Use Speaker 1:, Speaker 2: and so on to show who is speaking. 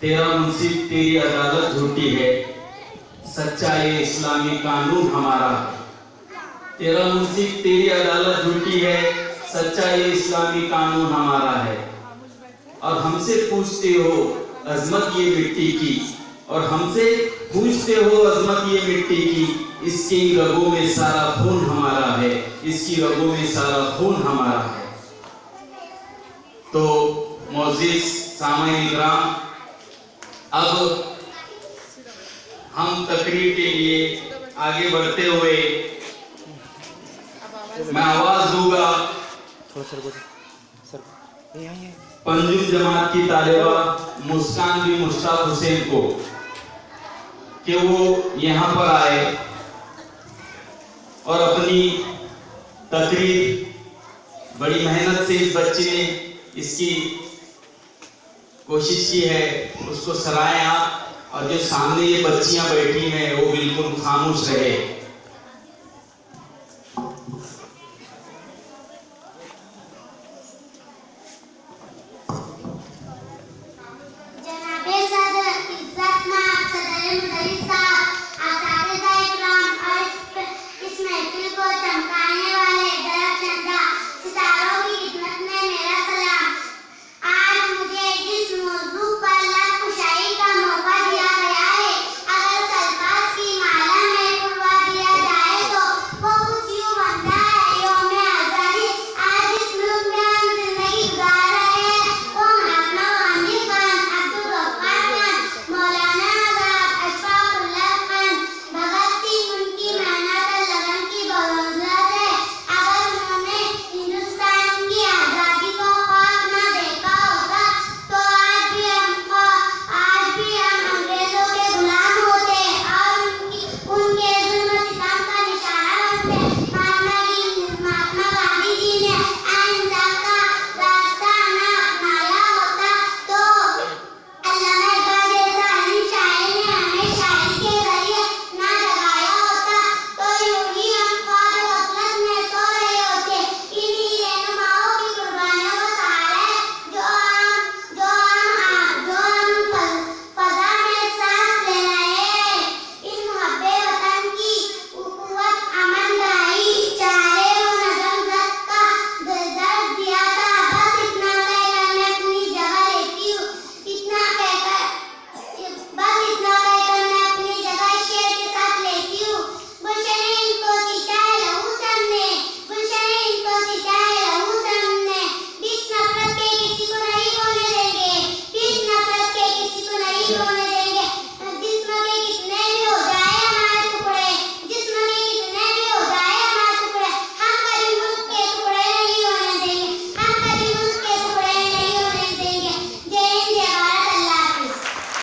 Speaker 1: तेरा मुंसिफ तेरी अदालत झूठी है, सच्चा ये इस्लामी कानून हमारा है। तेरा मुंसिफ तेरी अदालत झूठी है, सच्चा ये इस्लामी कानून हमारा है। और हमसे पूछते हो अजमत ये मिट्टी की, और हमसे पूछते हो अजमत ये मिट्टी की, इसकी रगों में सारा खून हमारा है, इसकी रगों में सारा खून हमारा है। तो मोअज़्ज़िज़ सामईन इकराम, अब हम तकरीर के लिए आगे बढ़ते हुए मैं आवाज दूंगा पंजुम जमात की तालिबा मुस्कान बिन मुश्ताक हुसैन को कि वो यहाँ पर आए और अपनी तकरीर, बड़ी मेहनत से इस बच्चे ने इसकी कोशिश की है, उसको सराहें आप। और जो सामने ये बच्चियां बैठी हैं वो बिल्कुल खामोश रहे।